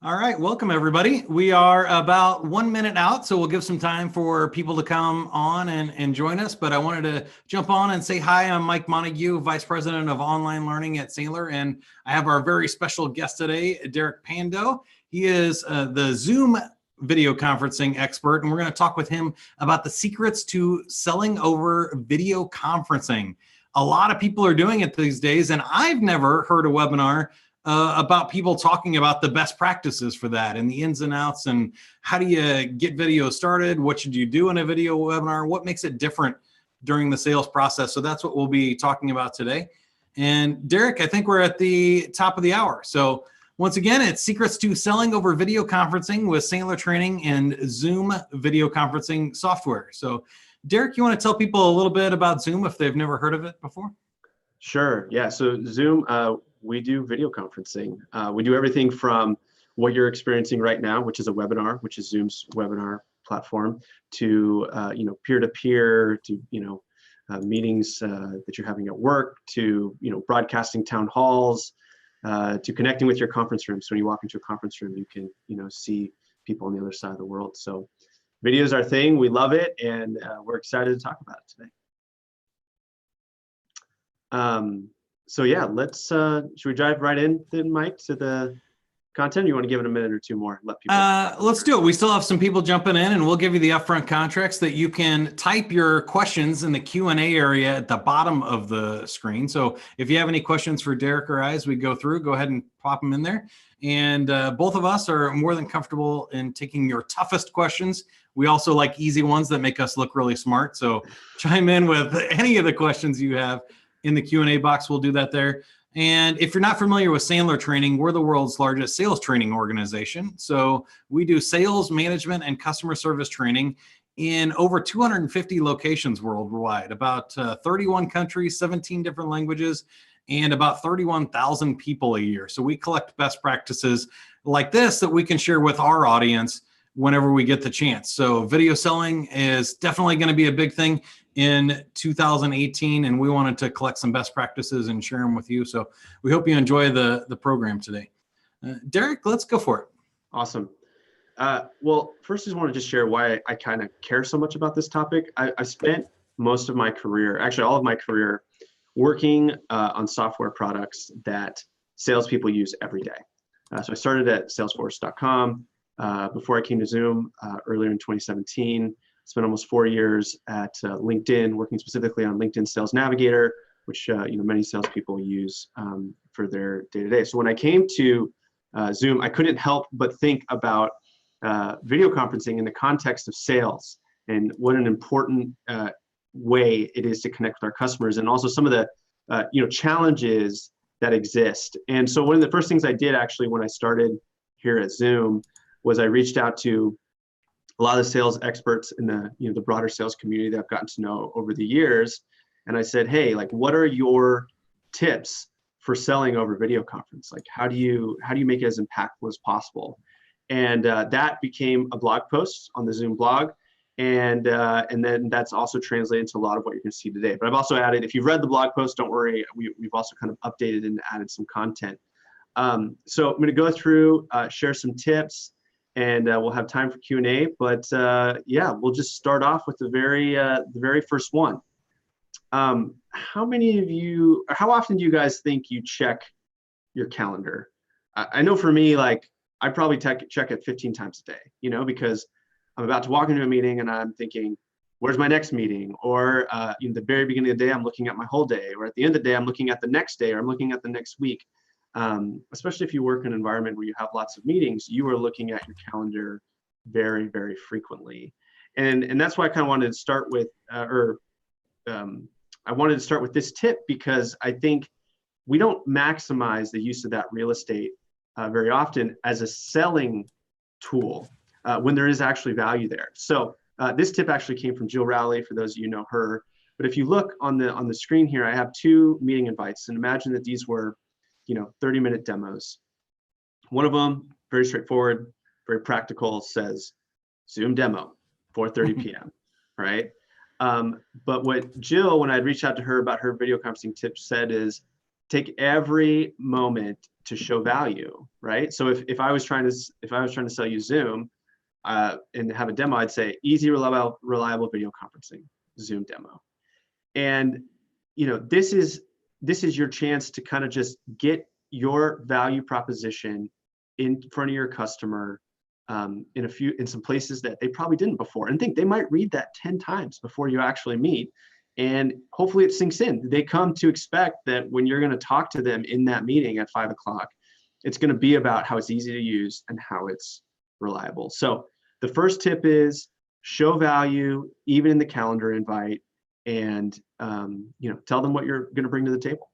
All right, welcome everybody. We are about 1 minute out, so we'll give some time for people to come on and join us. But I wanted to jump on and say hi. I'm Mike Montague, Vice President of Online Learning at Sandler, and I have our very special guest today, Derek Pando. He is the Zoom video conferencing expert, and we're going to talk with him about the secrets to selling over video conferencing. A lot of people are doing it these days, and I've never heard a webinar about people talking about the best practices for that and the ins and outs and how do you get video started? What should you do in a video webinar? What makes it different during the sales process? So that's what we'll be talking about today. And Derek, I think we're at the top of the hour. So once again, it's Secrets to Selling Over Video Conferencing with Sandler Training and Zoom video conferencing software. So Derek, you want to tell people a little bit about Zoom if they've never heard of it before? Sure. Yeah. So Zoom, we do video conferencing. We do everything from what you're experiencing right now, which is a webinar, which is Zoom's webinar platform, to peer-to-peer, to meetings that you're having at work, to broadcasting town halls, to connecting with your conference rooms. So when you walk into a conference room, you can see people on the other side of the world. So video is our thing. We love it, and we're excited to talk about it today. So yeah, let's should we dive right in then, Mike, to the content? You want to give it a minute or two more? Let people let's do it. We still have some people jumping in, and we'll give you the upfront contracts that you can type your questions in the Q&A area at the bottom of the screen. So if you have any questions for Derek or I as we go through, go ahead and pop them in there. And both of us are more than comfortable in taking your toughest questions. We also like easy ones that make us look really smart. So chime in with any of the questions you have in the Q&A box. We'll do that there. And if you're not familiar with Sandler Training, we're the world's largest sales training organization. So we do sales, management, and customer service training in over 250 locations worldwide, about 31 countries, 17 different languages, and about 31,000 people a year. So we collect best practices like this that we can share with our audience whenever we get the chance. So video selling is definitely going to be a big thing in 2018, and we wanted to collect some best practices and share them with you. So we hope you enjoy the program today. Derek, let's go for it. Awesome. Well, first I just want to just share why I kind of care so much about this topic. I spent most of my career, actually all of my career, working on software products that salespeople use every day. So I started at Salesforce.com before I came to Zoom earlier in 2017. Spent almost 4 years at LinkedIn, working specifically on LinkedIn Sales Navigator, which many salespeople use for their day-to-day. So when I came to Zoom, I couldn't help but think about video conferencing in the context of sales and what an important way it is to connect with our customers, and also some of the challenges that exist. And so one of the first things I did actually when I started here at Zoom was I reached out to a lot of the sales experts in the broader sales community that I've gotten to know over the years. And I said, hey, like, what are your tips for selling over video conference? Like, how do you make it as impactful as possible? And that became a blog post on the Zoom blog. And then that's also translated into a lot of what you're going to see today. But I've also added, if you've read the blog post, don't worry, we've also kind of updated and added some content. So I'm going to go through, share some tips, and we'll have time for Q&A. But yeah, we'll just start off with the very first one. How many of you, or how often do you guys think you check your calendar? I know for me, like, I probably check it 15 times a day, because I'm about to walk into a meeting and I'm thinking, where's my next meeting? Or in the very beginning of the day, I'm looking at my whole day. Or at the end of the day, I'm looking at the next day, or I'm looking at the next week. Especially if you work in an environment where you have lots of meetings, you are looking at your calendar very, very frequently. And that's why I kind of wanted to start with, I wanted to start with this tip, because I think we don't maximize the use of that real estate very often as a selling tool when there is actually value there. So this tip actually came from Jill Rowley, for those of you who know her. But if you look on the screen here, I have 2 meeting invites, and imagine that these were 30-minute demos. One of them, very straightforward, very practical, says Zoom demo, 4:30 p.m., right? But what Jill, when I reached out to her about her video conferencing tips, said is take every moment to show value, right? So if I was trying to sell you Zoom and have a demo, I'd say easy, reliable video conferencing, Zoom demo. And this is your chance to kind of just get your value proposition in front of your customer in some places that they probably didn't before, and think they might read that 10 times before you actually meet. And hopefully it sinks in. They come to expect that when you're going to talk to them in that meeting at 5 o'clock, it's going to be about how it's easy to use and how it's reliable. So the first tip is show value even in the calendar invite, and tell them what you're going to bring to the table.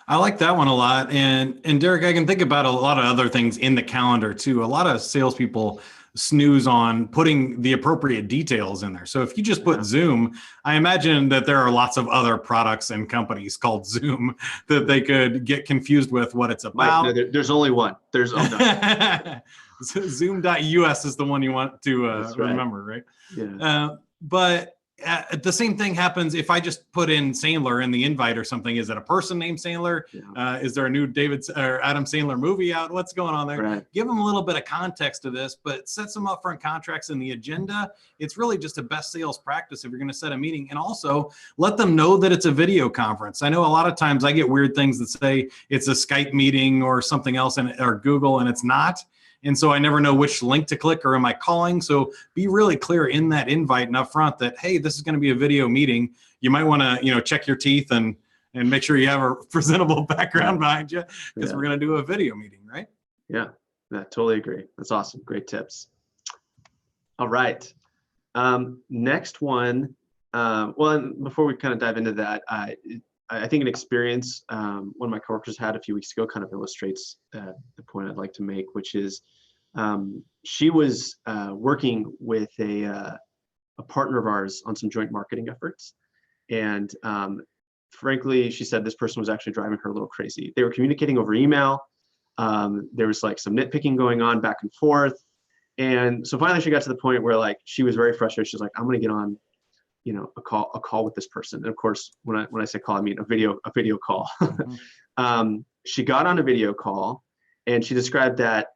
I like that one a lot. And Derek, I can think about a lot of other things in the calendar too. A lot of salespeople snooze on putting the appropriate details in there. So if you just put Zoom, I imagine that there are lots of other products and companies called Zoom that they could get confused with what it's about. Mike, no, there's only one. There's Zoom.us is the one you want to remember, right? Yeah. But the same thing happens if I just put in Sandler in the invite or something. Is it a person named Sandler? Yeah. Is there a new Adam Sandler movie out? What's going on there? Right. Give them a little bit of context to this, but set some upfront contracts in the agenda. It's really just a best sales practice if you're going to set a meeting, and also let them know that it's a video conference. I know a lot of times I get weird things that say it's a Skype meeting or something else or Google, and it's not. And so I never know which link to click or am I calling. So be really clear in that invite and upfront that, hey, this is going to be a video meeting. You might want to, check your teeth and make sure you have a presentable background behind you, because we're going to do a video meeting, right? Yeah, totally agree. That's awesome. Great tips. All right. Next one. Well, before we kind of dive into that, I think an experience one of my coworkers had a few weeks ago kind of illustrates the point I'd like to make, which is she was working with a partner of ours on some joint marketing efforts. And frankly, she said this person was actually driving her a little crazy. They were communicating over email. There was like some nitpicking going on back and forth. And so finally she got to the point where like she was very frustrated. She's like, I'm going to get on a call with this person. And of course, when I say call, I mean a video call. Mm-hmm. She got on a video call, and she described that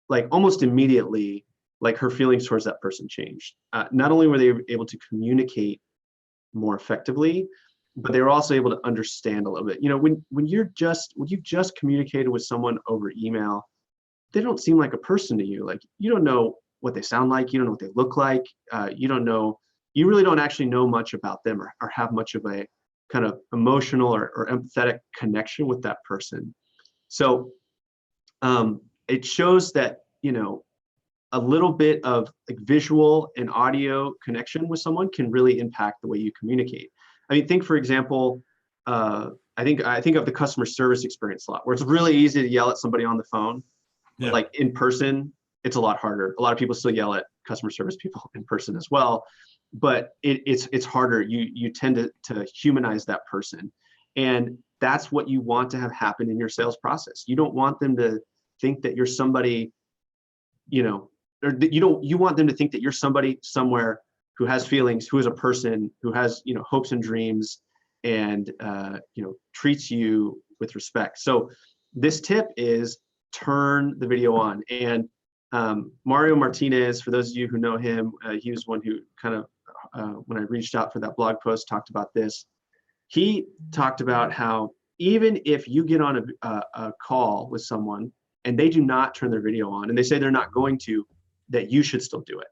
like almost immediately, like her feelings towards that person changed. Not only were they able to communicate more effectively, but they were also able to understand a little bit. When you've just communicated with someone over email, they don't seem like a person to you. Like, you don't know what they sound like. You don't know what they look like. You really don't actually know much about them or have much of a kind of emotional or empathetic connection with that person. So it shows that, a little bit of like visual and audio connection with someone can really impact the way you communicate. I mean, think, for example, I think of the customer service experience a lot, where it's really easy to yell at somebody on the phone. Yeah. But like in person, it's a lot harder. A lot of people still yell at customer service people in person as well. But it's harder. You tend to humanize that person, and that's what you want to have happen in your sales process. You don't want them to think that you're somebody, or you want them to think that you're somebody somewhere who has feelings, who is a person, who has hopes and dreams, and treats you with respect. So this tip is turn the video on. And Mario Martinez, for those of you who know him, he was one who kind of when I reached out for that blog post, talked about this. He talked about how even if you get on a call with someone and they do not turn their video on, and they say they're not going to, that you should still do it.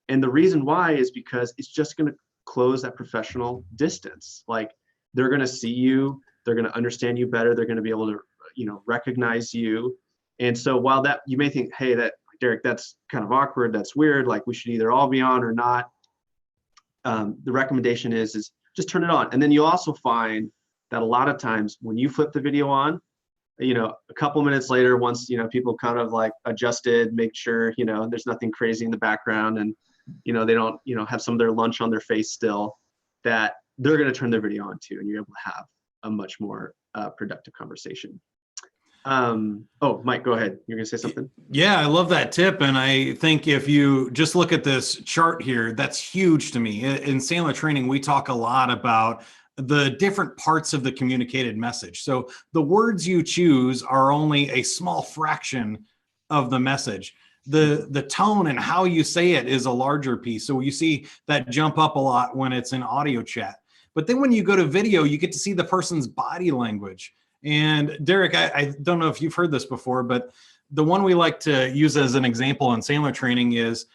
And the reason why is because it's just going to close that professional distance. Like, they're going to see you, they're going to understand you better, they're going to be able to recognize you. And so while that you may think, hey, Derek, that's kind of awkward, that's weird, like we should either all be on or not. The recommendation is just turn it on. And then you'll also find that a lot of times when you flip the video on, a couple minutes later, once, people kind of like adjusted, make sure, there's nothing crazy in the background, and, they don't, have some of their lunch on their face still, that they're going to turn their video on too. And you're able to have a much more productive conversation. Mike, go ahead. You're gonna say something? Yeah, I love that tip. And I think if you just look at this chart here, that's huge to me. In Sandler training, we talk a lot about the different parts of the communicated message. So the words you choose are only a small fraction of the message. The tone and how you say it is a larger piece. So you see that jump up a lot when it's in audio chat. But then when you go to video, you get to see the person's body language. And Derek, I don't know if you've heard this before, but the one we like to use as an example in Sandler training is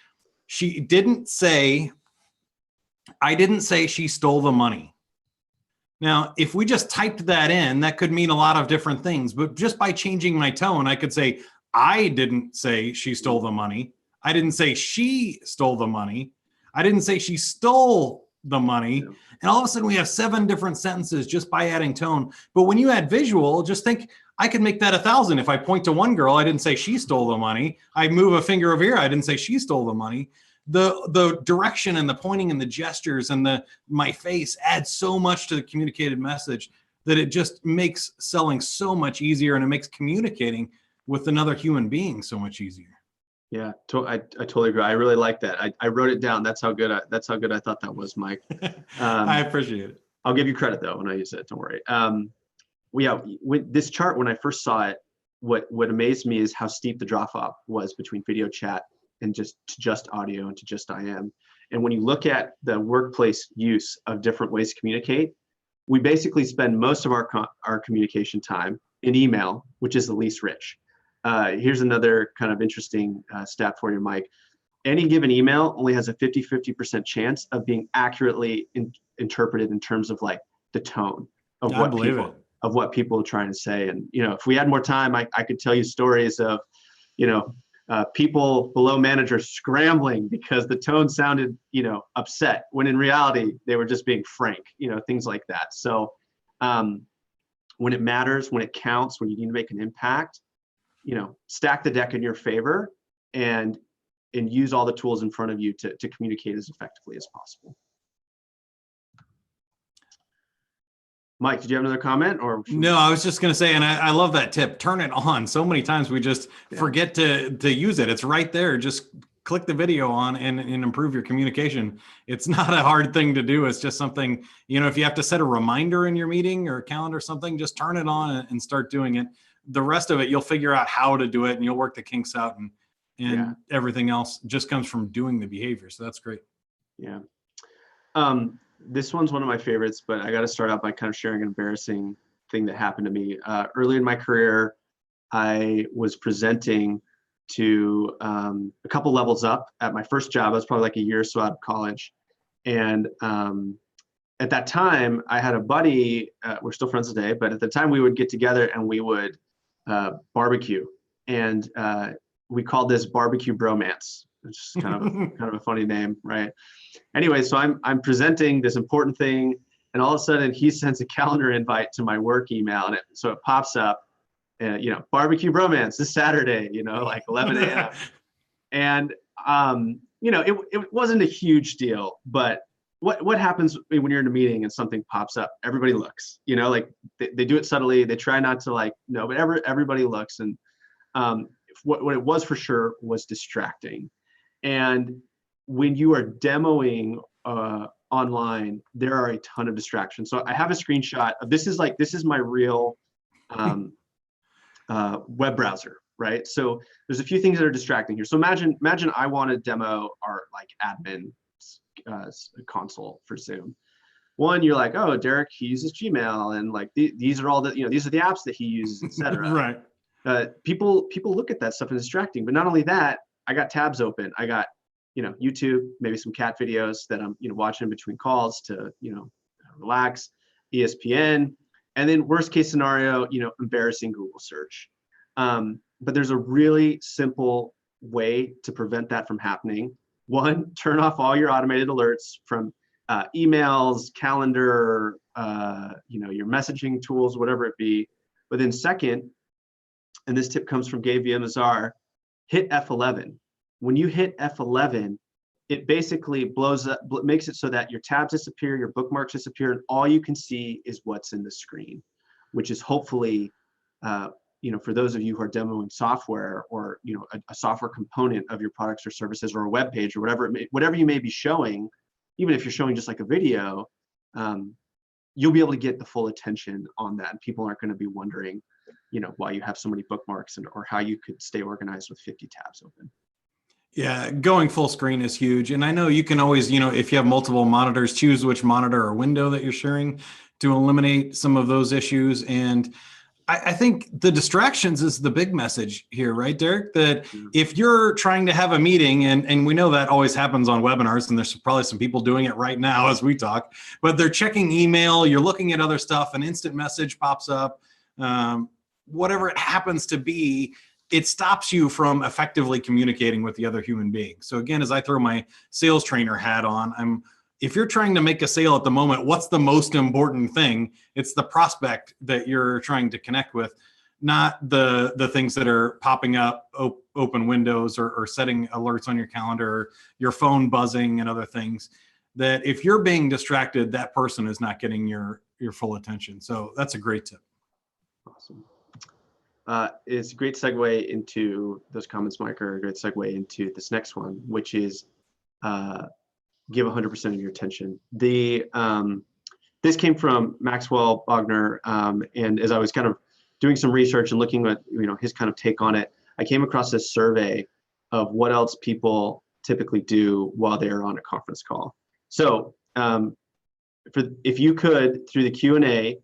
I didn't say she stole the money. Now, if we just typed that in, that could mean a lot of different things. But just by changing my tone, I could say, I didn't say she stole the money. I didn't say she stole the money. I didn't say she stole the money. Yeah. And all of a sudden we have 7 different sentences just by adding tone. But when you add visual, just think, I could make that 1,000. If I point to one girl, I didn't say she stole the money. I move a finger over here, I didn't say she stole the money. The direction and the pointing and the gestures and my face add so much to the communicated message that it just makes selling so much easier, and it makes communicating with another human being so much easier. Yeah, I totally agree. I really like that. I wrote it down. That's how good I thought that was, Mike. I appreciate it. I'll give you credit though when I use it. Don't worry. With this chart, when I first saw it, what amazed me is how steep the drop off was between video chat and just audio and to just IM. And when you look at the workplace use of different ways to communicate, we basically spend most of our communication time in email, which is the least rich. Here's another kind of interesting stat for you, Mike. Any given email only has a 50% chance of being accurately interpreted in terms of like the tone of what people are trying to say. And, if we had more time, I could tell you stories of, people below managers scrambling because the tone sounded, upset, when in reality, they were just being frank, things like that. So when it matters, when it counts, when you need to make an impact, stack the deck in your favor and use all the tools in front of you to communicate as effectively as possible. Mike, did you have another comment? Or no, I was just going to say, and I love that tip. Turn it on. So many times we just forget to use it. It's right there. Just click the video on and improve your communication. It's not a hard thing to do. It's just something, if you have to set a reminder in your meeting or calendar or something, just turn it on and start doing it. The rest of it, you'll figure out how to do it, and you'll work the kinks out, and everything else just comes from doing the behavior. So that's great. Yeah. This one's one of my favorites, but I got to start out by kind of sharing an embarrassing thing that happened to me. Early in my career, I was presenting to a couple levels up at my first job. I was probably like a year or so out of college. And at that time, I had a buddy, we're still friends today, but at the time we would get together and we would barbecue. And we called this barbecue bromance. It's just kind of a funny name, right? Anyway, so I'm presenting this important thing, and all of a sudden he sends a calendar invite to my work email, and so it pops up, barbecue bromance this Saturday, like 11 a.m. And it wasn't a huge deal, but what happens when you're in a meeting and something pops up? Everybody looks, like they do it subtly. They try not to but everybody looks, and what it was for sure was distracting. And when you are demoing online, there are a ton of distractions. So I have a screenshot of this is my real web browser, right? So there's a few things that are distracting here. So imagine I want to demo our admin console for Zoom. One, you're like, oh, Derek, he uses Gmail, and these are all the these are the apps that he uses, etc. Right. People look at that stuff and it's distracting. But not only that, I got tabs open. I got YouTube, maybe some cat videos that I'm watching between calls to relax, ESPN, and then worst case scenario, embarrassing Google search. But there's a really simple way to prevent that from happening. One, turn off all your automated alerts from emails, calendar, your messaging tools, whatever it be. But then second, and this tip comes from Gabe Villamizar, hit F11. When you hit F11, it basically blows up, makes it so that your tabs disappear, your bookmarks disappear, and all you can see is what's in the screen, which is hopefully, for those of you who are demoing software or a software component of your products or services or a web page or whatever you may be showing, even if you're showing just like a video, you'll be able to get the full attention on that. And people aren't going to be wondering, why you have so many bookmarks or how you could stay organized with 50 tabs open. Yeah, going full screen is huge. And I know you can always, if you have multiple monitors, choose which monitor or window that you're sharing to eliminate some of those issues. And I think the distractions is the big message here, right, Derek? That if you're trying to have a meeting, and we know that always happens on webinars, and there's probably some people doing it right now as we talk, but they're checking email, you're looking at other stuff, an instant message pops up, whatever it happens to be, it stops you from effectively communicating with the other human being. So again, as I throw my sales trainer hat on, if you're trying to make a sale at the moment, what's the most important thing? It's the prospect that you're trying to connect with, not the things that are popping up, open windows or setting alerts on your calendar, or your phone buzzing and other things. That if you're being distracted, that person is not getting your full attention. So that's a great tip. Awesome. It's a great segue into those comments, Mike, or a great segue into this next one, which is give 100% of your attention. This came from Maxwell Bogner, and as I was kind of doing some research and looking at his kind of take on it, I came across this survey of what else people typically do while they're on a conference call. So if you could, through the Q&A,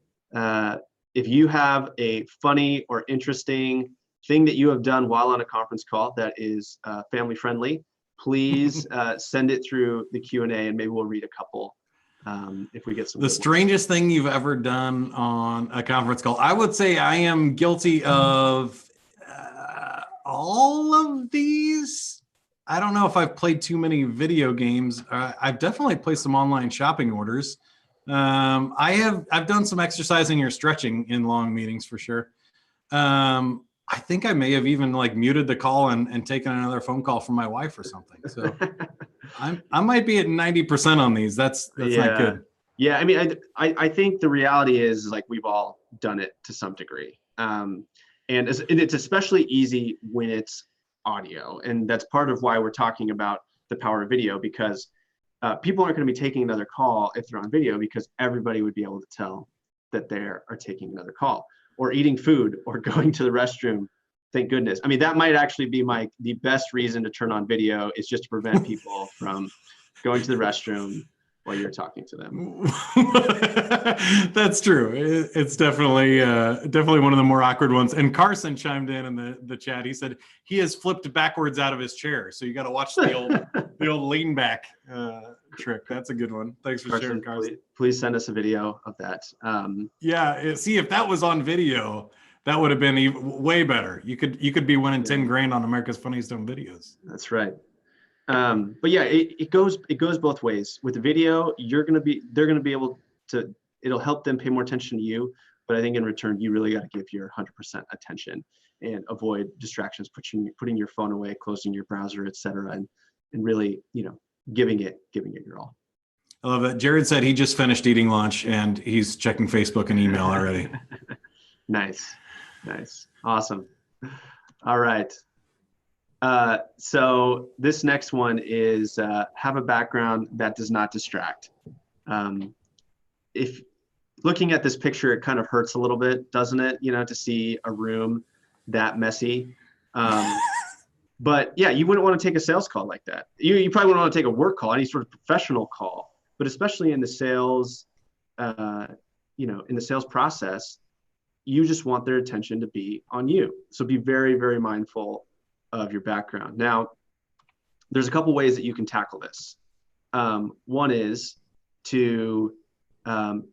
if you have a funny or interesting thing that you have done while on a conference call that is family friendly, please send it through the Q&A, and maybe we'll read a couple if we get some. The strangest thing you've ever done on a conference call. I would say I am guilty of all of these. I don't know if I've played too many video games. I've definitely placed some online shopping orders. I've done some exercising or stretching in long meetings for sure. I think I may have even muted the call and taken another phone call from my wife or something. So I might be at 90% on these. That's not good. Yeah, I mean, I think the reality is we've all done it to some degree, and it's especially easy when it's audio, and that's part of why we're talking about the power of video, because people aren't going to be taking another call if they're on video, because everybody would be able to tell that they are taking another call, or eating food, or going to the restroom. Thank goodness. I mean, that might actually be the best reason to turn on video, is just to prevent people from going to the restroom while you're talking to them. That's true. It's definitely one of the more awkward ones. And Carson chimed in the chat. He said he has flipped backwards out of his chair. So you got to watch the old lean back trick. That's a good one. Thanks for sharing, Carson. Please send us a video of that. Yeah. See, if that was on video, that would have been even way better. You could be winning 10 grand on America's Funniest Home Videos. That's right. But yeah, it goes both ways. With the video, they're going to be able to, it'll help them pay more attention to you. But I think in return, you really got to give your 100% attention and avoid distractions, putting your phone away, closing your browser, etc., and really, giving it your all. I love that. Jared said he just finished eating lunch and he's checking Facebook and email already. Nice. Awesome. All right. So this next one is have a background that does not distract. If looking at this picture, it kind of hurts a little bit, doesn't it? To see a room that messy. But yeah, you wouldn't want to take a sales call like that. You probably wouldn't want to take a work call, any sort of professional call, but especially in the sales, in the sales process, you just want their attention to be on you. So be very, very mindful of your background. Now, there's a couple ways that you can tackle this. One is to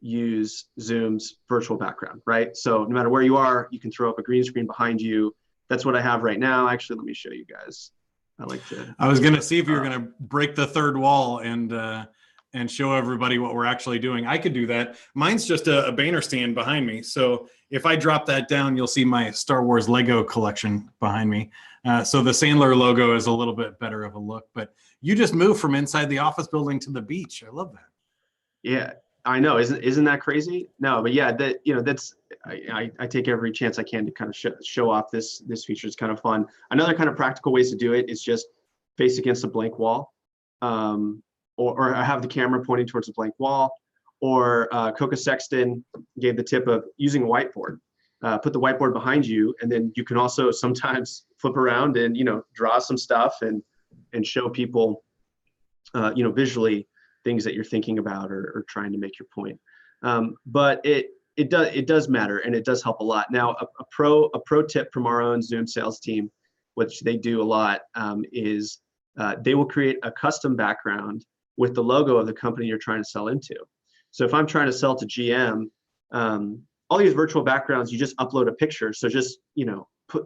use Zoom's virtual background, right? So no matter where you are, you can throw up a green screen behind you. That's what I have right now. Actually, let me show you guys. I was going to see if you were going to break the third wall and show everybody what we're actually doing. I could do that. Mine's just a banner stand behind me. So if I drop that down, you'll see my Star Wars Lego collection behind me. So the Sandler logo is a little bit better of a look, but you just moved from inside the office building to the beach. I love that. Yeah, I know. Isn't that crazy? No, but yeah, that's I take every chance I can to kind of show off this feature. It's kind of fun. Another kind of practical ways to do it is just face against a blank wall, or have the camera pointing towards a blank wall, Or Coca Sexton gave the tip of using a whiteboard. Put the whiteboard behind you, and then you can also sometimes flip around and draw some stuff and show people visually things that you're thinking about or trying to make your point. But it does matter, and it does help a lot. Now, a pro tip from our own Zoom sales team, which they do a lot, is they will create a custom background with the logo of the company you're trying to sell into. So if I'm trying to sell to GM, all these virtual backgrounds, you just upload a picture. So just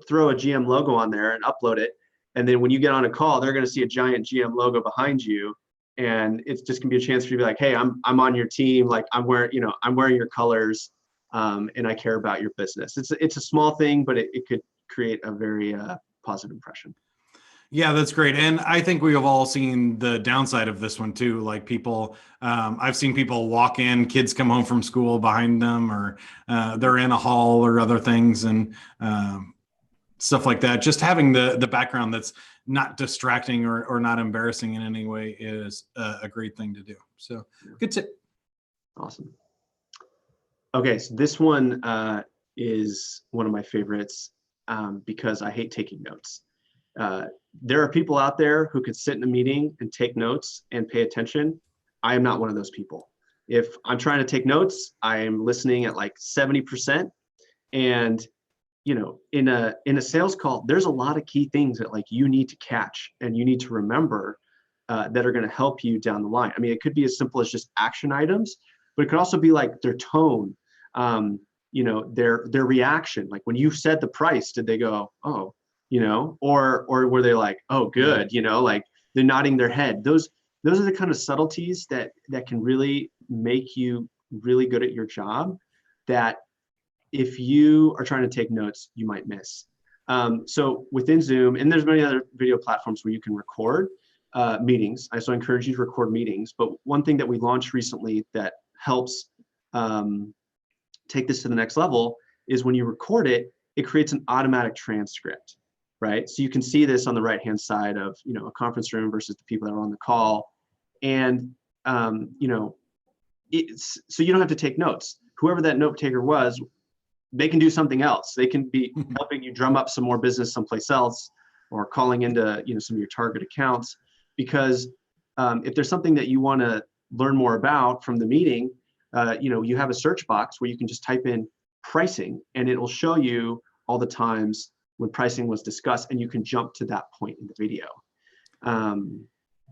throw a GM logo on there and upload it. And then when you get on a call, they're going to see a giant GM logo behind you. And it's just gonna be a chance for you to be like, hey, I'm on your team. Like I'm wearing your colors, and I care about your business. It's a small thing, but it could create a very positive impression. Yeah, that's great. And I think we have all seen the downside of this one too. Like people, I've seen people walk in, kids come home from school behind them, or they're in a hall or other things, and stuff like that. Just having the background that's not distracting or not embarrassing in any way is a great thing to do. So good tip. Awesome. Okay, so this one is one of my favorites because I hate taking notes. There are people out there who could sit in a meeting and take notes and pay attention. I am not one of those people. If I'm trying to take notes, I am listening at like 70%. And in a sales call, there's a lot of key things that like you need to catch and you need to remember that are going to help you down the line. I mean, it could be as simple as just action items, but it could also be like their tone, their reaction. Like when you said the price, did they go, oh, or were they like, oh, good, like they're nodding their head. Those are the kind of subtleties that can really make you really good at your job, that if you are trying to take notes, you might miss. So within Zoom, and there's many other video platforms where you can record meetings. I also encourage you to record meetings. But one thing that we launched recently that helps take this to the next level is when you record it, it creates an automatic transcript, right? So you can see this on the right-hand side of a conference room versus the people that are on the call. And so you don't have to take notes. Whoever that note taker was, they can do something else. They can be helping you drum up some more business someplace else, or calling into some of your target accounts. Because if there's something that you want to learn more about from the meeting, you have a search box where you can just type in pricing, and it will show you all the times when pricing was discussed, and you can jump to that point in the video.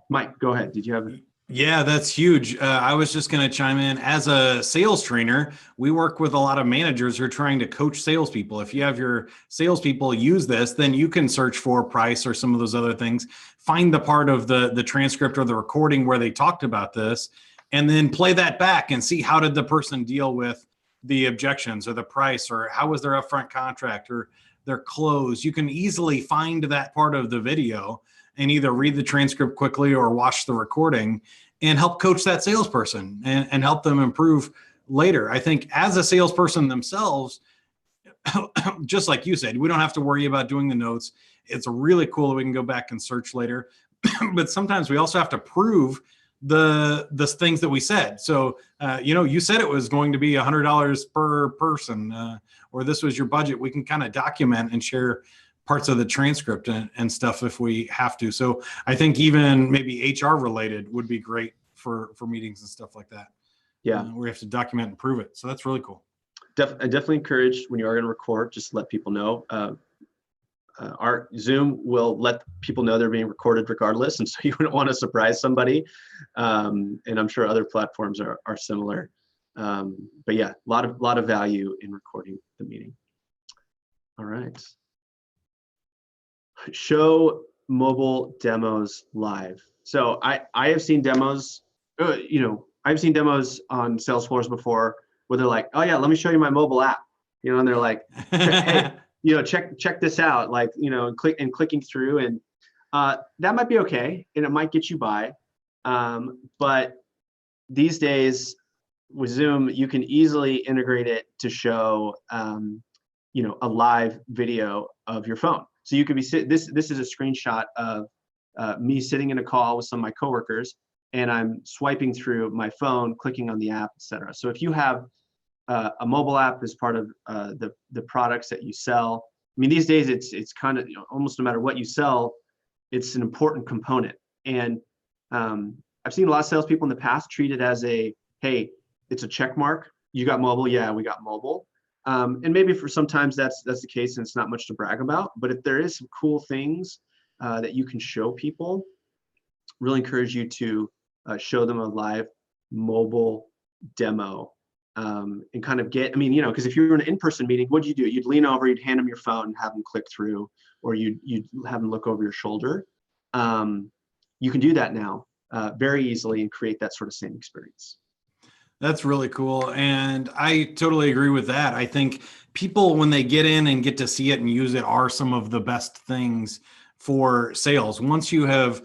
Mike, go ahead. Did you have? Yeah, that's huge. I was just going to chime in. As a sales trainer, we work with a lot of managers who are trying to coach salespeople. If you have your salespeople use this, then you can search for price or some of those other things, find the part of the transcript or the recording where they talked about this, and then play that back and see how did the person deal with the objections or the price, or how was their upfront contract or their close. You can easily find that part of the video and either read the transcript quickly or watch the recording and help coach that salesperson and help them improve later. I think as a salesperson themselves, just like you said, we don't have to worry about doing the notes. It's really cool that we can go back and search later. But sometimes we also have to prove the things that we said. So, you said it was going to be $100 per person, or this was your budget. We can kind of document and share parts of the transcript and stuff if we have to. So I think even maybe HR related would be great for meetings and stuff like that. Yeah. Where you have to document and prove it. So that's really cool. I definitely encourage, when you are going to record, just let people know. Our Zoom will let people know they're being recorded regardless. And so you wouldn't want to surprise somebody. And I'm sure other platforms are similar. But yeah, a lot of value in recording the meeting. All right. Show mobile demos live. So I have seen demos, I've seen demos on Salesforce before where they're like, oh yeah, let me show you my mobile app, and they're like, hey, check this out, like, and clicking through, and that might be okay, and it might get you by. But these days with Zoom, you can easily integrate it to show, a live video of your phone. So you could be this is a screenshot of me sitting in a call with some of my coworkers, and I'm swiping through my phone, clicking on the app, etc. So if you have a mobile app as part of the products that you sell, I mean, these days it's kind of, almost no matter what you sell, it's an important component. And I've seen a lot of salespeople in the past treat it as hey, it's a check mark. You got mobile? Yeah, we got mobile. And maybe for sometimes that's the case and it's not much to brag about. But if there is some cool things that you can show people, really encourage you to show them a live mobile demo and kind of get, I mean, because if you were in an in-person meeting, what'd you do? You'd lean over, you'd hand them your phone and have them click through, or you'd have them look over your shoulder. You can do that now very easily and create that sort of same experience. That's really cool. And I totally agree with that. I think people, when they get in and get to see it and use it, are some of the best things for sales. Once you have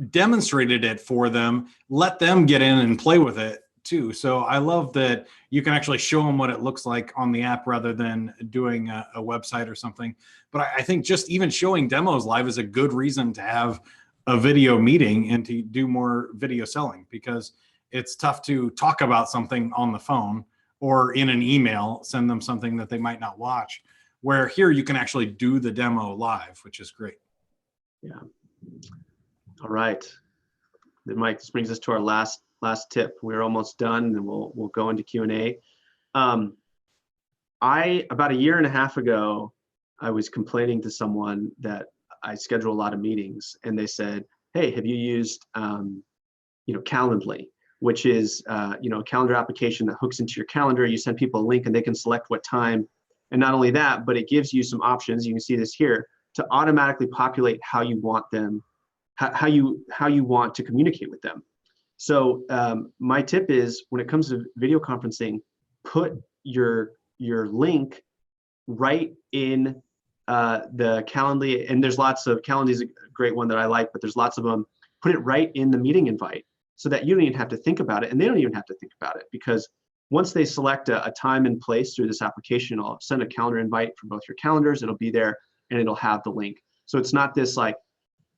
demonstrated it for them, let them get in and play with it too. So I love that you can actually show them what it looks like on the app rather than doing a website or something. But I think just even showing demos live is a good reason to have a video meeting and to do more video selling, because it's tough to talk about something on the phone or in an email, send them something that they might not watch, where here you can actually do the demo live, which is great. Yeah. All right. Then Mike, this brings us to our last tip. We're almost done and we'll go into Q&A. About a year and a half ago, I was complaining to someone that I schedule a lot of meetings, and they said, hey, have you used Calendly, which is a calendar application that hooks into your calendar. You send people a link and they can select what time. And not only that, but it gives you some options. You can see this here, to automatically populate how you want them, how you want to communicate with them. So my tip is, when it comes to video conferencing, put your link right in the Calendly. And there's lots of, Calendly is a great one that I like, but there's lots of them. Put it right in the meeting invite, so that you don't even have to think about it, and they don't even have to think about it, because once they select a time and place through this application, I'll send a calendar invite for both your calendars. It'll be there and it'll have the link. So it's not this like,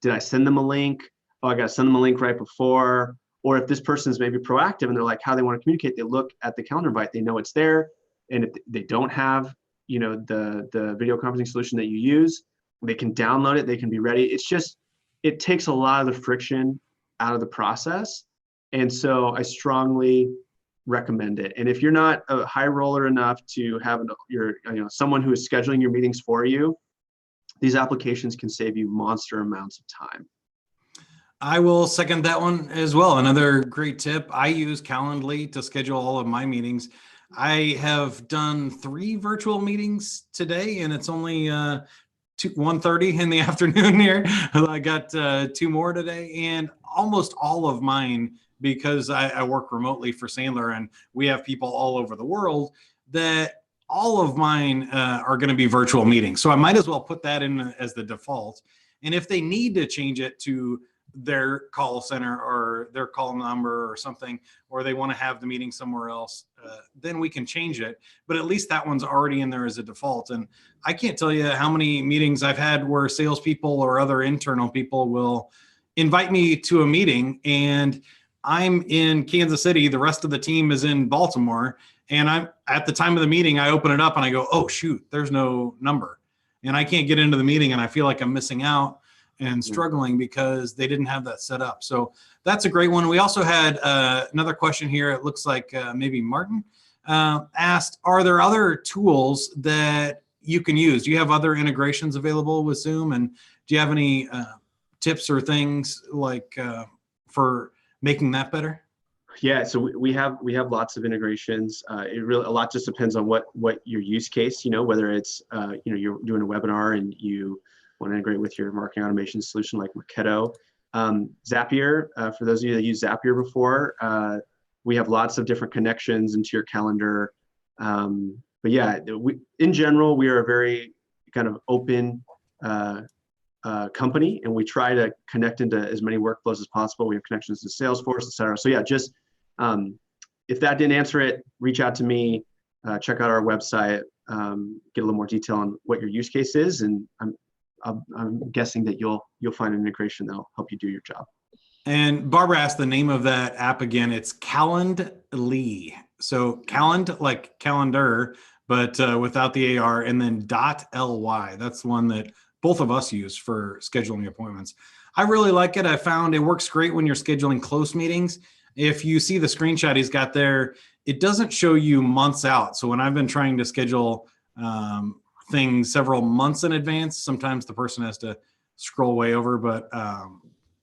did I send them a link? Oh, I got to send them a link right before. Or if this person's maybe proactive and they're like, how they want to communicate, they look at the calendar invite, they know it's there. And if they don't have, the video conferencing solution that you use, they can download it, they can be ready. It's just, it takes a lot of the friction out of the process. And so I strongly recommend it. And if you're not a high roller enough to have someone who is scheduling your meetings for you, these applications can save you monster amounts of time. I will second that one as well. Another great tip. I use Calendly to schedule all of my meetings. I have done 3 virtual meetings today, and it's only 1:30 in the afternoon here. I got 2 more today, and almost all of mine, because I work remotely for Sandler and we have people all over the world, that all of mine are going to be virtual meetings. So I might as well put that in as the default. And if they need to change it to their call center or their call number or something, or they want to have the meeting somewhere else, then we can change it. But at least that one's already in there as a default. And I can't tell you how many meetings I've had where salespeople or other internal people will invite me to a meeting, and I'm in Kansas City, the rest of the team is in Baltimore, and I'm at the time of the meeting, I open it up and I go, oh shoot, there's no number. And I can't get into the meeting, and I feel like I'm missing out and struggling because they didn't have that set up. So that's a great one. We also had another question here. It looks like maybe Martin asked, are there other tools that you can use? Do you have other integrations available with Zoom? And do you have any tips or things like for making that better? Yeah, so we have lots of integrations. It really, a lot just depends on what your use case, whether it's you're doing a webinar and you want to integrate with your marketing automation solution like Marketo. Zapier, for those of you that used Zapier before, we have lots of different connections into your calendar. But yeah, in general, we are a very kind of open company, and we try to connect into as many workflows as possible. We have connections to Salesforce, et cetera. So yeah, just if that didn't answer it, reach out to me, check out our website, get a little more detail on what your use case is, and I'm guessing that you'll find an integration that'll help you do your job. And Barbara asked the name of that app again. It's Calendly. So Calend, like calendar, but without the AR, and then .ly. That's the one that both of us use for scheduling appointments. I really like it. I found it works great when you're scheduling close meetings. If you see the screenshot he's got there, it doesn't show you months out. So when I've been trying to schedule things several months in advance, sometimes the person has to scroll way over, but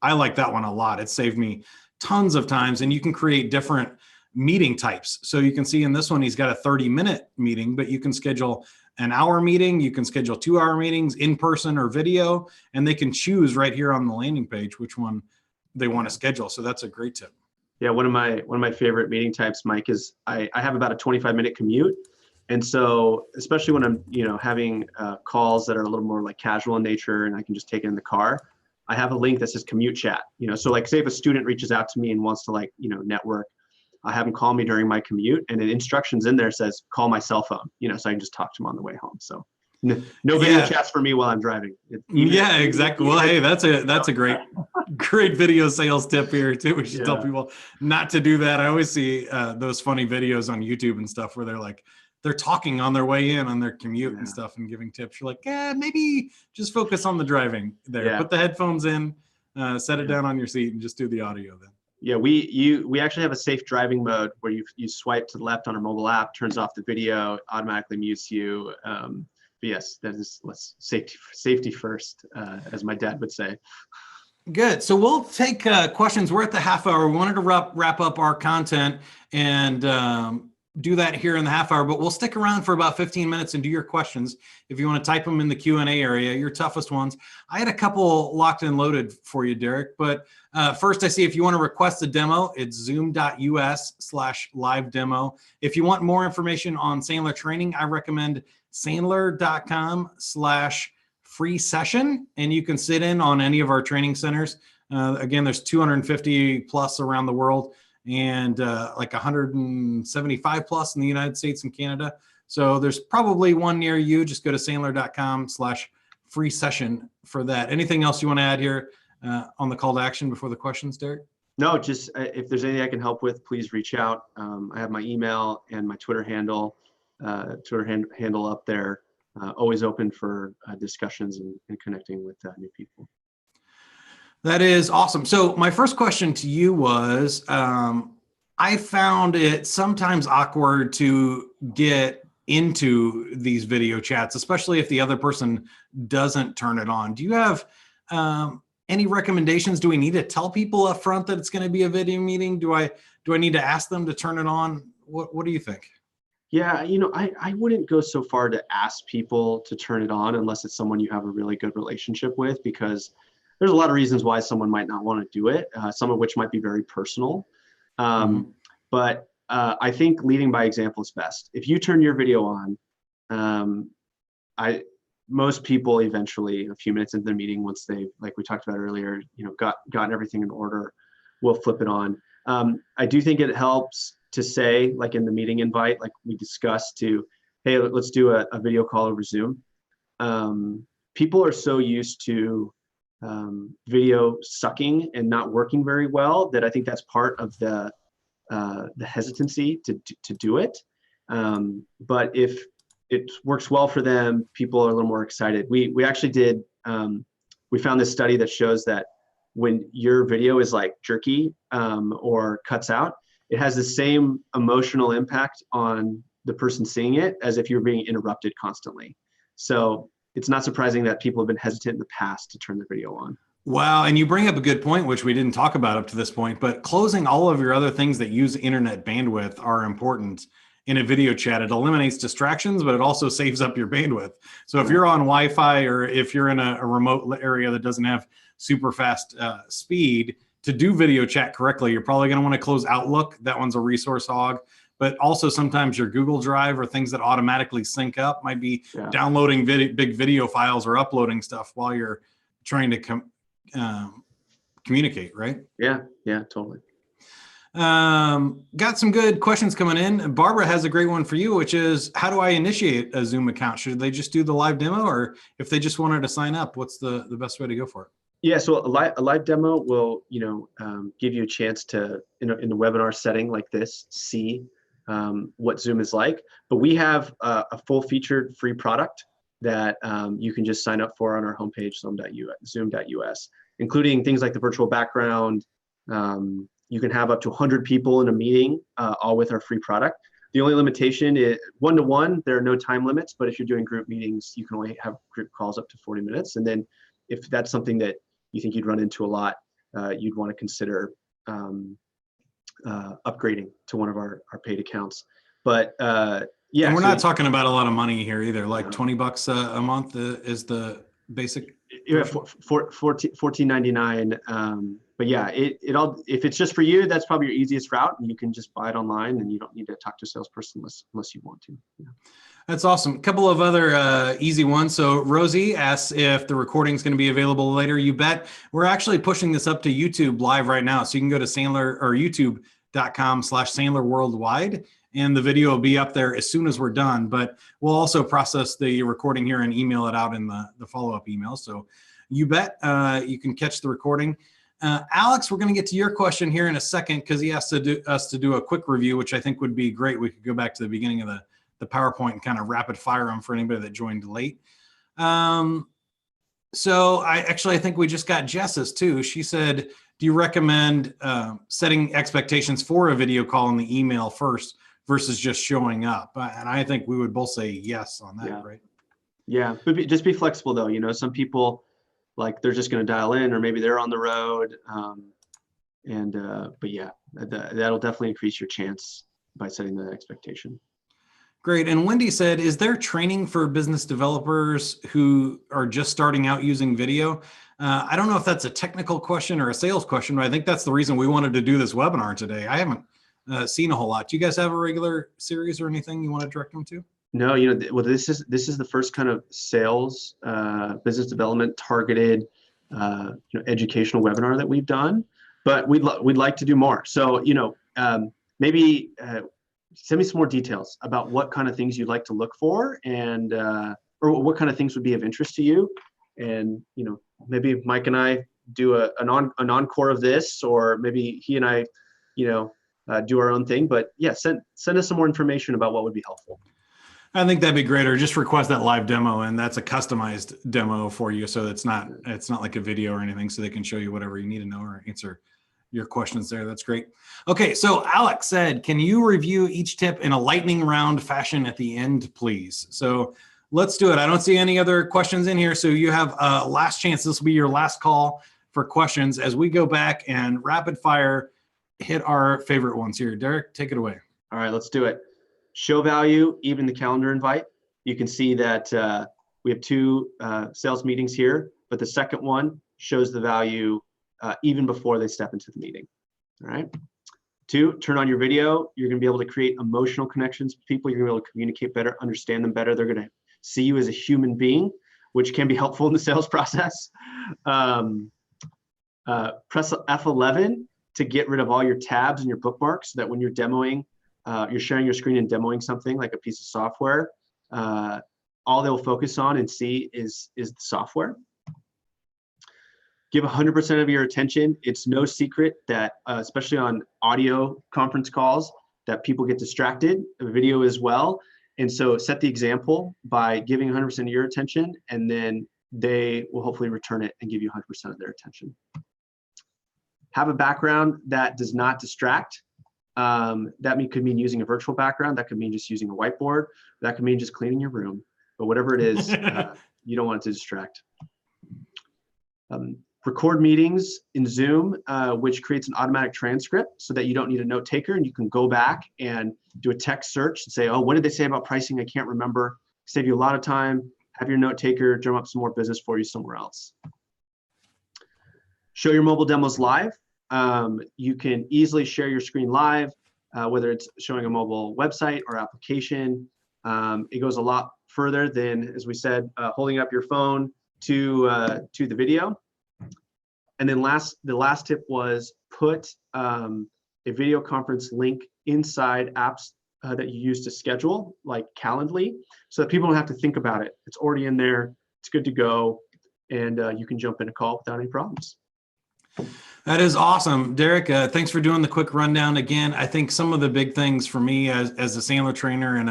I like that one a lot. It saved me tons of times, and you can create different meeting types. So you can see in this one, he's got a 30-minute meeting, but you can schedule an hour meeting. You can schedule 2-hour meetings in person or video, and they can choose right here on the landing page which one they want to schedule. So that's a great tip. Yeah, one of my favorite meeting types, Mike, is I have about a 25-minute commute. And so, especially when I'm, having calls that are a little more like casual in nature and I can just take it in the car, I have a link that says commute chat. So like say if a student reaches out to me and wants to network, I have them call me during my commute, and the instructions in there says call my cell phone, so I can just talk to them on the way home. So no video chats for me while I'm driving. Yeah, exactly. Well, hey, that's a great video sales tip here too. We should tell people not to do that. I always see those funny videos on YouTube and stuff where they're talking on their way in on their commute and stuff and giving tips. You're like, maybe just focus on the driving there. Yeah. Put the headphones in, set it down on your seat, and just do the audio then. Yeah, we actually have a safe driving mode where you swipe to the left on our mobile app, turns off the video, automatically mutes you. But yes, that is safety first, as my dad would say. Good. So we'll take questions. We're at the half hour. We wanted to wrap up our content and do that here in the half hour, but we'll stick around for about 15 minutes and do your questions. If you want to type them in the Q&A area, your toughest ones. I had a couple locked and loaded for you, Derek, but first I see if you want to request a demo, it's zoom.us/live demo. If you want more information on Sandler training, I recommend sandler.com/free session, and you can sit in on any of our training centers. Again, there's 250 plus around the world, and like 175 plus in the United States and Canada. So there's probably one near you. Just go to sandler.com/free session for that. Anything else you want to add here on the call to action before the questions, Derek? No, just if there's anything I can help with, please reach out. I have my email and my Twitter handle up there. Always open for discussions and connecting with new people. That is awesome. So my first question to you was, I found it sometimes awkward to get into these video chats, especially if the other person doesn't turn it on. Do you have any recommendations? Do we need to tell people up front that it's going to be a video meeting? Do I need to ask them to turn it on? What do you think? Yeah, I wouldn't go so far to ask people to turn it on unless it's someone you have a really good relationship with, because there's a lot of reasons why someone might not want to do it, some of which might be very personal. But I think leading by example is best. If you turn your video on, most people eventually, a few minutes into the meeting, once they, like we talked about earlier, gotten everything in order, will flip it on. I do think it helps to say, like in the meeting invite, like we discussed, hey, let's do a video call over Zoom. People are so used to video sucking and not working very well that I think that's part of the hesitancy to do it. But if it works well for them, people are a little more excited. We actually did, we found this study that shows that when your video is like jerky or cuts out, it has the same emotional impact on the person seeing it as if you're being interrupted constantly. So it's not surprising that people have been hesitant in the past to turn the video on. Wow. And you bring up a good point, which we didn't talk about up to this point, but closing all of your other things that use internet bandwidth are important in a video chat. It eliminates distractions, but it also saves up your bandwidth. So if you're on Wi-Fi or if you're in a remote area that doesn't have super fast speed, to do video chat correctly, you're probably going to want to close Outlook. That one's a resource hog. But also sometimes your Google Drive or things that automatically sync up might be downloading big video files or uploading stuff while you're trying to communicate, right? Yeah, totally. Got some good questions coming in. Barbara has a great one for you, which is, how do I initiate a Zoom account? Should they just do the live demo, or if they just wanted to sign up, what's the best way to go for it? Yeah, so a live demo will, give you a chance to, in a webinar setting like this, see what Zoom is like. But we have a full featured free product that you can just sign up for on our homepage, zoom.us, including things like the virtual background. You can have up to 100 people in a meeting, all with our free product. The only limitation is one-to-one. There are no time limits, but if you're doing group meetings, you can only have group calls up to 40 minutes. And then if that's something that you think you'd run into a lot, you'd want to consider upgrading to one of our paid accounts. But yeah, and we're not talking about a lot of money here either. Like No. $20 a month is the basic. Yeah, $14.99. But yeah, it all, if it's just for you, that's probably your easiest route, and you can just buy it online, and you don't need to talk to a salesperson unless you want to. Yeah. That's awesome. A couple of other easy ones. So Rosie asks if the recording is going to be available later. You bet. We're actually pushing this up to YouTube live right now. So you can go to Sandler or youtube.com/Sandler Worldwide, and the video will be up there as soon as we're done. But we'll also process the recording here and email it out in the follow-up email. So you bet you can catch the recording. Alex, we're going to get to your question here in a second because he asked us to do a quick review, which I think would be great. We could go back to the beginning of the PowerPoint and kind of rapid fire them for anybody that joined late. So I think we just got Jess's too. She said, do you recommend setting expectations for a video call in the email first versus just showing up? And I think we would both say yes on that, right? Yeah, but just be flexible though. Some people, like, they're just going to dial in, or maybe they're on the road. But yeah, that'll definitely increase your chance by setting the expectation. Great. And Wendy said, is there training for business developers who are just starting out using video? I don't know if that's a technical question or a sales question, but I think that's the reason we wanted to do this webinar today. I haven't seen a whole lot. Do you guys have a regular series or anything you want to direct them to? No, well, this is the first kind of sales, business development targeted, educational webinar that we've done, but we'd like to do more. So, maybe send me some more details about what kind of things you'd like to look for, and or what kind of things would be of interest to you. And maybe Mike and I do an encore of this, or maybe he and I, do our own thing. But yeah, send us some more information about what would be helpful. I think that'd be great. Or just request that live demo, and that's a customized demo for you, so it's not like a video or anything, so they can show you whatever you need to know or answer your questions there. That's great. Okay, so Alex said, can you review each tip in a lightning round fashion at the end, please? So let's do it. I don't see any other questions in here, so you have a last chance. This will be your last call for questions as we go back and rapid fire hit our favorite ones here. Derek, take it away. All right, let's do it. Show value, even the calendar invite. You can see that we have two sales meetings here, but the second one shows the value even before they step into the meeting. All right. 2, turn on your video. You're going to be able to create emotional connections with people. You're going to be able to communicate better, understand them better. They're going to see you as a human being, which can be helpful in the sales process. Press F11 to get rid of all your tabs and your bookmarks, so that when you're demoing, you're sharing your screen and demoing something like a piece of software, all they'll focus on and see is the software. Give 100% of your attention. It's no secret that, especially on audio conference calls, that people get distracted, video as well. And so set the example by giving 100% of your attention, and then they will hopefully return it and give you 100% of their attention. Have a background that does not distract. That could mean using a virtual background. That could mean just using a whiteboard. That could mean just cleaning your room. But whatever it is, you don't want it to distract. Record meetings in Zoom, which creates an automatic transcript so that you don't need a note taker, and you can go back and do a text search and say, oh, what did they say about pricing? I can't remember. Save you a lot of time. Have your note taker drum up some more business for you somewhere else. Show your mobile demos live. You can easily share your screen live, whether it's showing a mobile website or application. It goes a lot further than, as we said, holding up your phone to the video. And then the last tip was put a video conference link inside apps that you use to schedule, like Calendly, so that people don't have to think about it. It's already in there. It's good to go. and you can jump in a call without any problems. That is awesome. Derek, thanks for doing the quick rundown. Again, I think some of the big things for me as a Sandler trainer and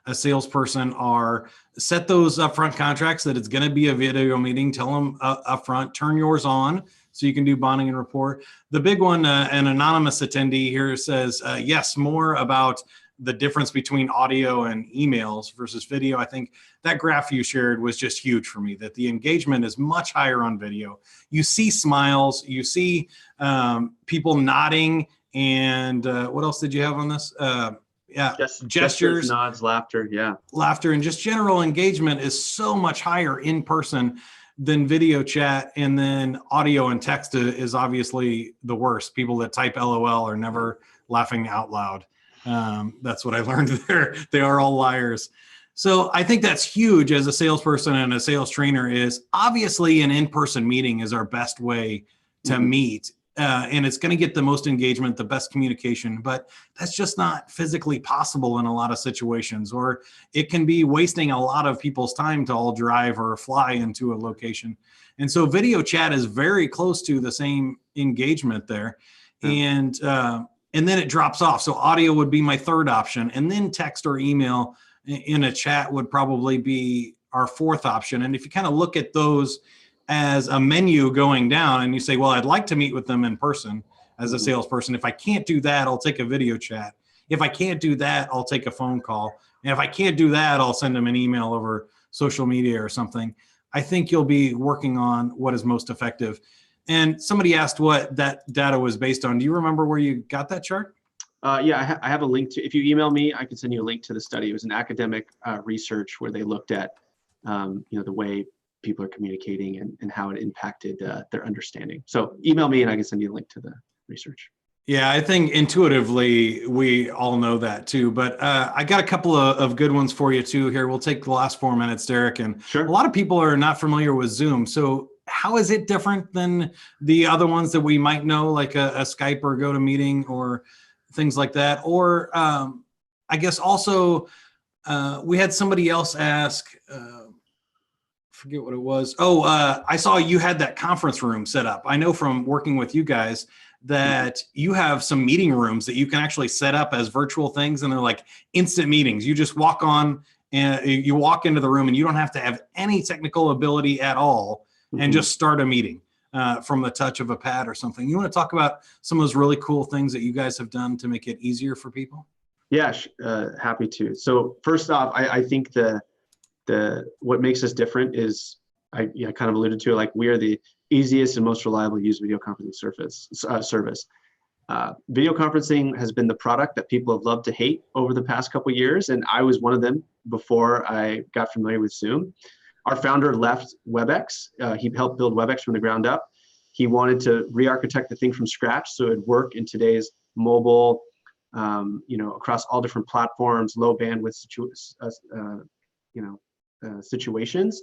a salesperson are set those upfront contracts that it's going to be a video meeting. Tell them upfront, turn yours on so you can do bonding and rapport. The big one, an anonymous attendee here says, yes, more about the difference between audio and emails versus video. I think that graph you shared was just huge for me, that the engagement is much higher on video. You see smiles, you see people nodding, and what else did you have on this? Yeah, gestures, nods, laughter, laughter, and just general engagement is so much higher in person than video chat. And then audio and text is obviously the worst. People that type LOL are never laughing out loud. That's what I learned there. They are all liars. So I think that's huge as a salesperson and a sales trainer. Is obviously an in-person meeting is our best way to meet. And it's going to get the most engagement, the best communication, but that's just not physically possible in a lot of situations, or it can be wasting a lot of people's time to all drive or fly into a location. And so video chat is very close to the same engagement there. And then it drops off. So audio would be my third option. And then text or email in a chat would probably be our fourth option. And if you kind of look at those as a menu going down and you say, well, I'd like to meet with them in person as a salesperson. If I can't do that, I'll take a video chat. If I can't do that, I'll take a phone call. And if I can't do that, I'll send them an email over social media or something. I think you'll be working on what is most effective. And somebody asked what that data was based on. Do you remember where you got that chart? Yeah, I have a link to, if you email me, I can send you a link to the study. It was an academic research where they looked at, the way people are communicating and how it impacted their understanding. So email me and I can send you a link to the research. Yeah, I think intuitively we all know that too, but I got a couple of good ones for you too here. We'll take the last 4 minutes, Derek. And sure. A lot of people are not familiar with Zoom. So how is it different than the other ones that we might know, like a Skype or GoToMeeting or things like that? Or I guess also we had somebody else ask, forget what it was. Oh, I saw you had that conference room set up. I know from working with you guys that you have some meeting rooms that you can actually set up as virtual things, and they're like instant meetings. You just walk on and you walk into the room and you don't have to have any technical ability at all and just start a meeting from the touch of a pad or something. You want to talk about some of those really cool things that you guys have done to make it easier for people? Yeah, happy to. So first off, I think what makes us different is I kind of alluded to it, like we are the easiest and most reliable used video conferencing service. Video conferencing has been the product that people have loved to hate over the past couple of years, and I was one of them before I got familiar with Zoom. Our founder left WebEx. He helped build WebEx from the ground up. He wanted to re-architect the thing from scratch so it'd work in today's mobile, across all different platforms, low bandwidth situations.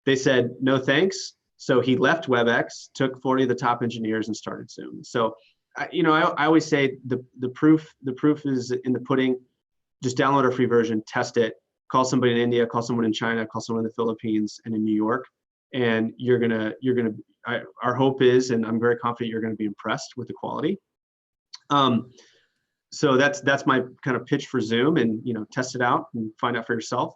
They said, no thanks. So he left WebEx, took 40 of the top engineers and started Zoom. So, I always say the proof is in the pudding. Just download our free version, test it, call somebody in India, call someone in China, call someone in the Philippines and in New York. And our hope is, and I'm very confident you're going to be impressed with the quality. So that's my kind of pitch for Zoom, and, test it out and find out for yourself.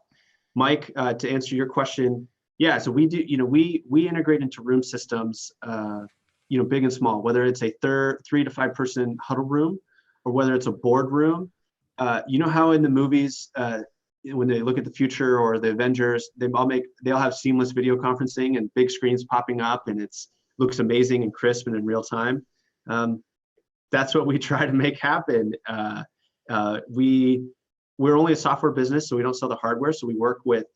Mike, to answer your question, yeah, so we do, we integrate into room systems, big and small, whether it's a 3 to 5 person huddle room or whether it's a board room. How in the movies, when they look at the future or the Avengers, they'll have seamless video conferencing and big screens popping up, and looks amazing and crisp and in real time. That's what we try to make happen. We're only a software business, so we don't sell the hardware. So we work with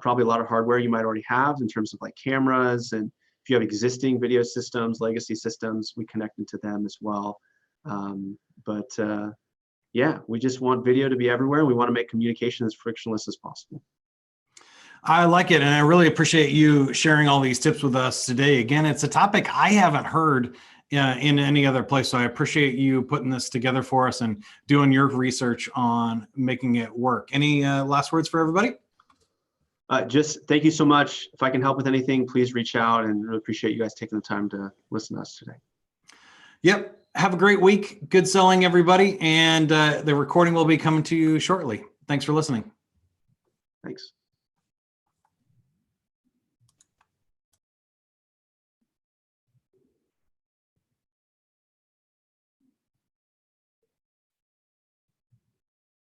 probably a lot of hardware you might already have in terms of like cameras, and if you have existing video systems, legacy systems, we connect into them as well. Yeah, we just want video to be everywhere. We want to make communication as frictionless as possible. I like it, and I really appreciate you sharing all these tips with us today. Again, it's a topic I haven't heard in any other place, so I appreciate you putting this together for us and doing your research on making it work. Any last words for everybody? Just thank you so much. If I can help with anything, please reach out, and really appreciate you guys taking the time to listen to us today. Yep. Have a great week. Good selling, everybody. And the recording will be coming to you shortly. Thanks for listening. Thanks.